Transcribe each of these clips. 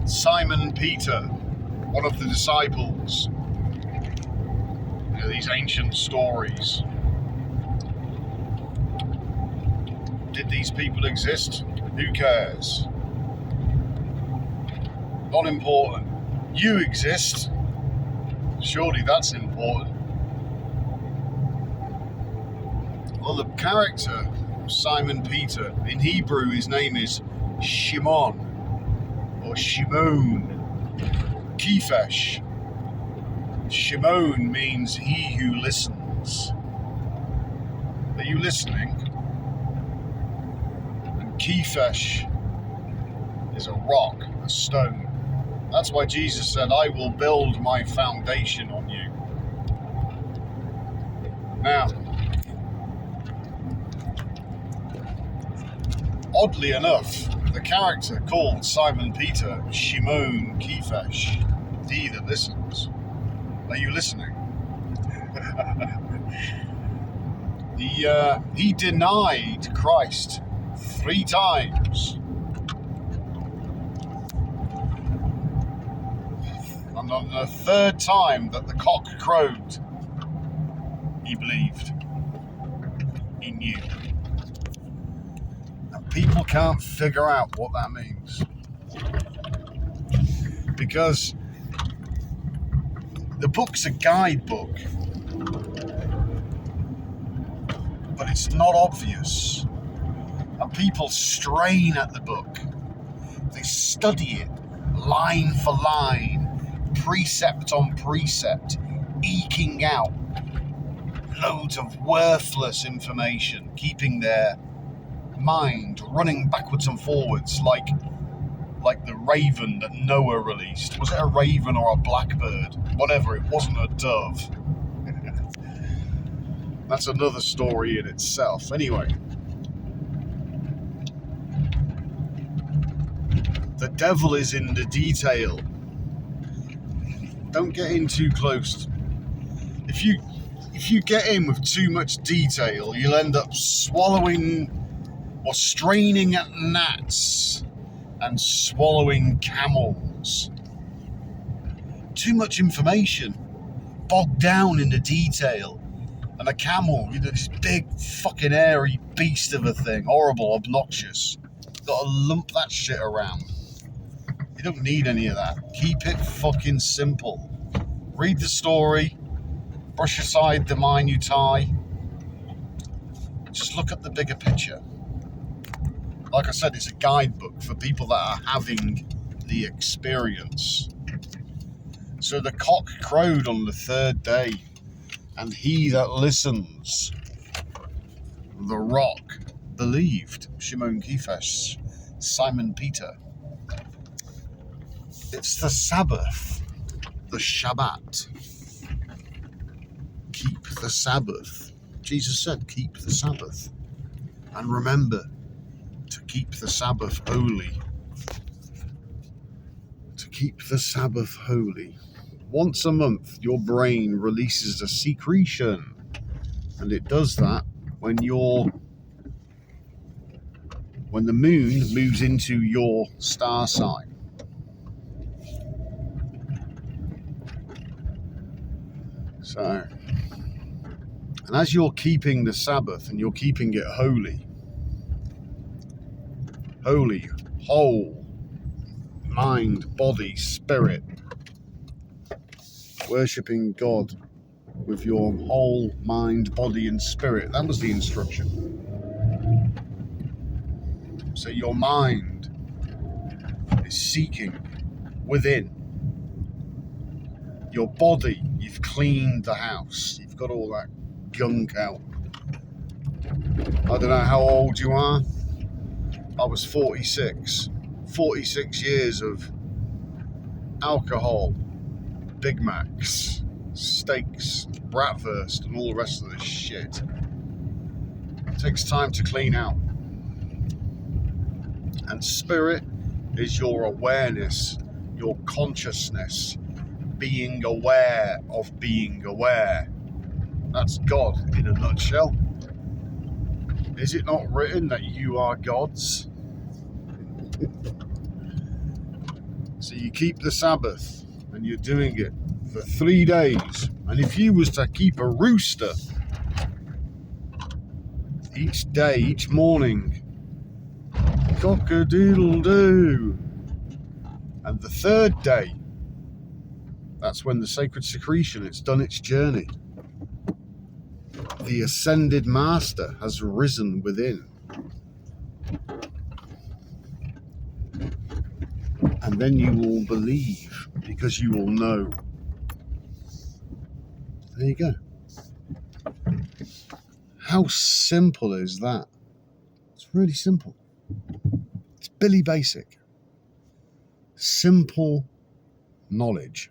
Simon Peter, one of the disciples. These ancient stories. Did these people exist? Who cares? Not important. You exist. Surely that's important. Well, the character Simon Peter, in Hebrew his name is Shimon or Shimon Kephesh. Shimon means he who listens. Are you listening? And Kephesh is a rock, a stone. That's why Jesus said, I will build my foundation on you. Now, oddly enough, the character called Simon Peter, Shimon Kephesh, he that listens. Are you listening? He denied Christ 3 times. And on the 3rd time that the cock crowed, he believed. He knew. And people can't figure out what that means. Because the book's a guidebook, but it's not obvious. And people strain at the book. They study it line for line, precept on precept, eking out loads of worthless information, keeping their mind running backwards and forwards like the raven that Noah released. Was it a raven or a blackbird? Whatever, it wasn't a dove. That's another story in itself. Anyway, the devil is in the detail. Don't get in too close. If you get in with too much detail, you'll end up swallowing or straining at gnats and swallowing camels. Too much information, bogged down in the detail. And a camel, this big fucking hairy beast of a thing, horrible, obnoxious. Gotta lump that shit around. You don't need any of that. Keep it fucking simple. Read the story, brush aside the minutiae. Just look at the bigger picture. Like I said, it's a guidebook for people that are having the experience. So the cock crowed on the 3rd day, and he that listens, the rock, believed. Shimon Kephesh, Simon Peter. It's the Sabbath, the Shabbat. Keep the Sabbath. Jesus said, keep the Sabbath. And remember to keep the Sabbath holy. To keep the Sabbath holy. Once a month, your brain releases a secretion. And it does that when the moon moves into your star sign. So, and as you're keeping the Sabbath and you're keeping it holy, whole, mind, body, spirit, worshipping God with your whole mind, body and spirit. That was the instruction. So your mind is seeking within. Your body, you've cleaned the house. You've got all that gunk out. I don't know how old you are. I was 46. 46 years of alcohol, Big Macs, steaks, bratwurst, and all the rest of this shit. It takes time to clean out. And spirit is your awareness, your consciousness, being aware of being aware. That's God in a nutshell. Is it not written that you are gods? So you keep the Sabbath, and you're doing it for 3 days. And if you was to keep a rooster each day, each morning, cock-a-doodle-doo, and the 3rd day, that's when the sacred secretion, it's done its journey. The ascended master has risen within. And then you will believe, because you will know. There you go. How simple is that? It's really simple. It's Billy Basic. Simple knowledge.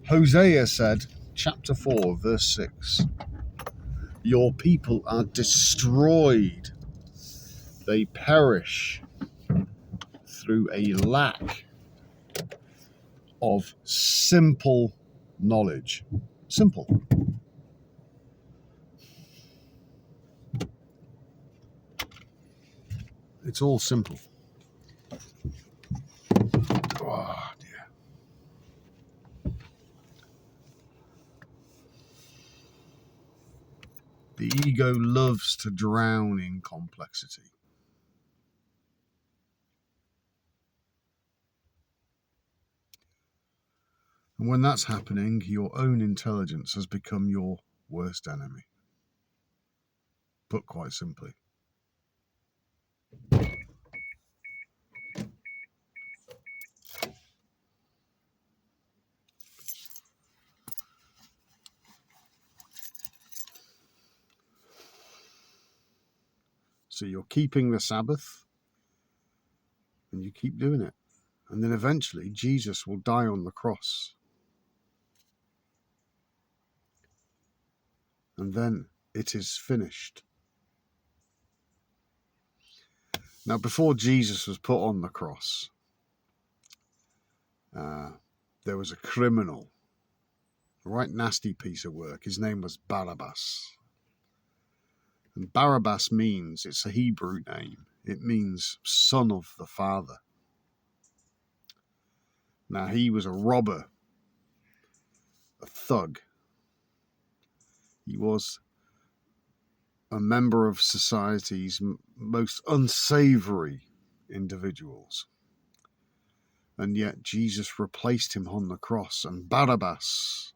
Hosea said, chapter 4, verse 6, your people are destroyed. They perish through a lack of simple knowledge. Simple. It's all simple. Oh, dear. The ego loves to drown in complexity. And when that's happening, your own intelligence has become your worst enemy. Put quite simply. So you're keeping the Sabbath, and you keep doing it. And then eventually Jesus will die on the cross. And then it is finished. Now, before Jesus was put on the cross, there was a criminal, a right nasty piece of work. His name was Barabbas. And Barabbas means, it's a Hebrew name, it means son of the Father. Now, he was a robber, a thug. He was a member of society's most unsavory individuals. And yet Jesus replaced him on the cross, and Barabbas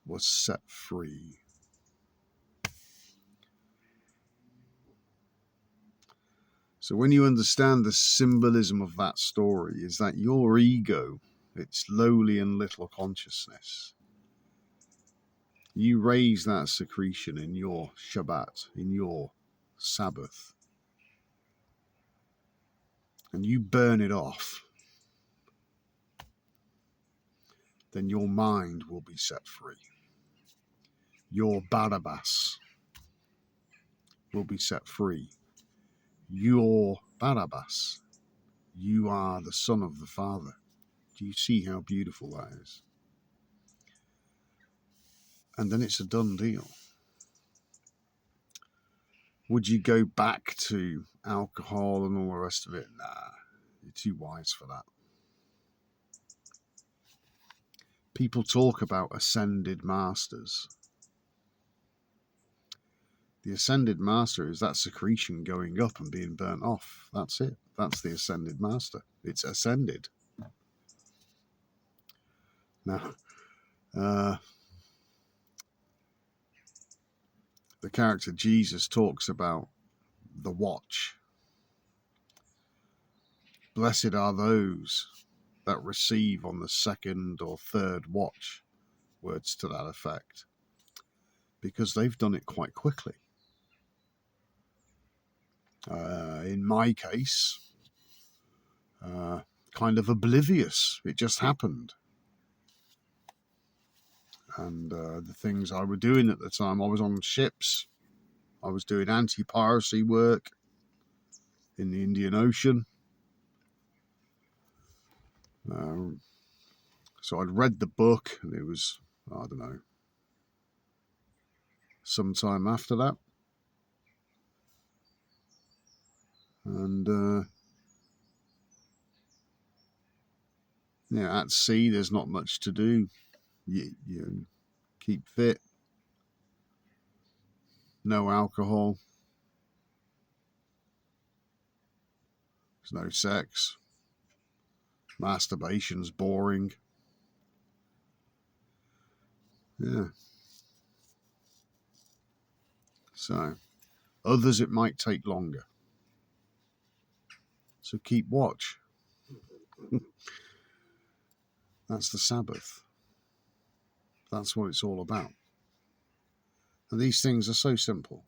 was set free. So when you understand the symbolism of that story, is that your ego, its lowly and little consciousness, you raise that secretion in your Shabbat, in your Sabbath, and you burn it off, then your mind will be set free. Your Barabbas will be set free. Your Barabbas, you are the son of the Father. Do you see how beautiful that is? And then it's a done deal. Would you go back to alcohol and all the rest of it? Nah, you're too wise for that. People talk about ascended masters. The ascended master is that secretion going up and being burnt off. That's it. That's the ascended master. It's ascended. Now, the character Jesus talks about the watch. Blessed are those that receive on the 2nd or 3rd watch, words to that effect, because they've done it quite quickly. In my case, kind of oblivious. It just happened. And the things I was doing at the time, I was on ships. I was doing anti-piracy work in the Indian Ocean. So I'd read the book, and it was, I don't know, sometime after that. And Yeah, at sea, there's not much to do. You keep fit, no alcohol, there's no sex, masturbation's boring. Yeah. So, others it might take longer. So keep watch. That's the Sabbath. That's what it's all about. And these things are so simple.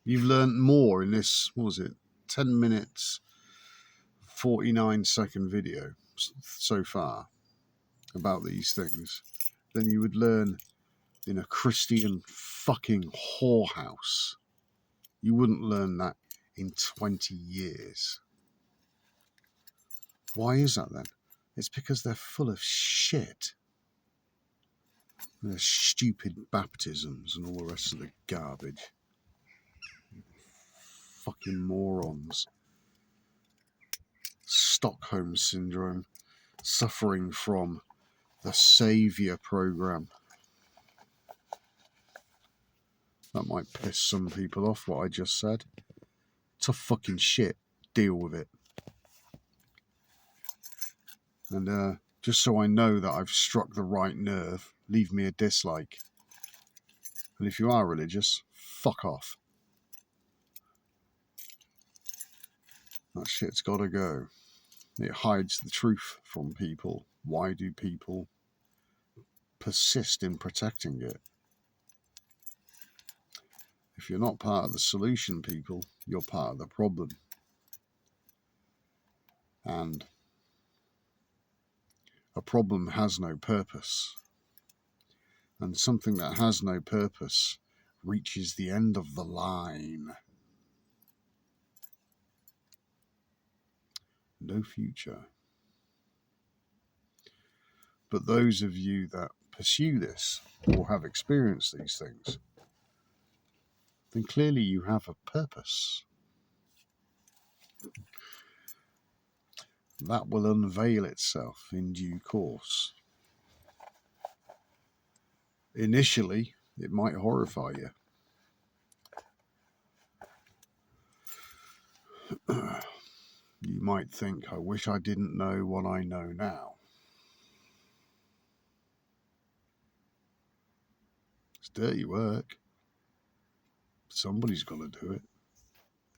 You've learned more in this, what was it, 10 minutes, 49-second video so far about these things than you would learn in a Christian fucking whorehouse. You wouldn't learn that in 20 years. Why is that then? It's because they're full of shit. Their stupid baptisms and all the rest of the garbage. Fucking morons. Stockholm Syndrome. Suffering from the Saviour program. That might piss some people off what I just said. Tough fucking shit. Deal with it. And just so I know that I've struck the right nerve, leave me a dislike. And if you are religious, fuck off. That shit's gotta go. It hides the truth from people. Why do people persist in protecting it? If you're not part of the solution, people, you're part of the problem. And a problem has no purpose. And something that has no purpose reaches the end of the line. No future. But those of you that pursue this or have experienced these things, then clearly you have a purpose. That will unveil itself in due course. Initially, it might horrify you. You might think, I wish I didn't know what I know now. It's dirty work. Somebody's got to do it.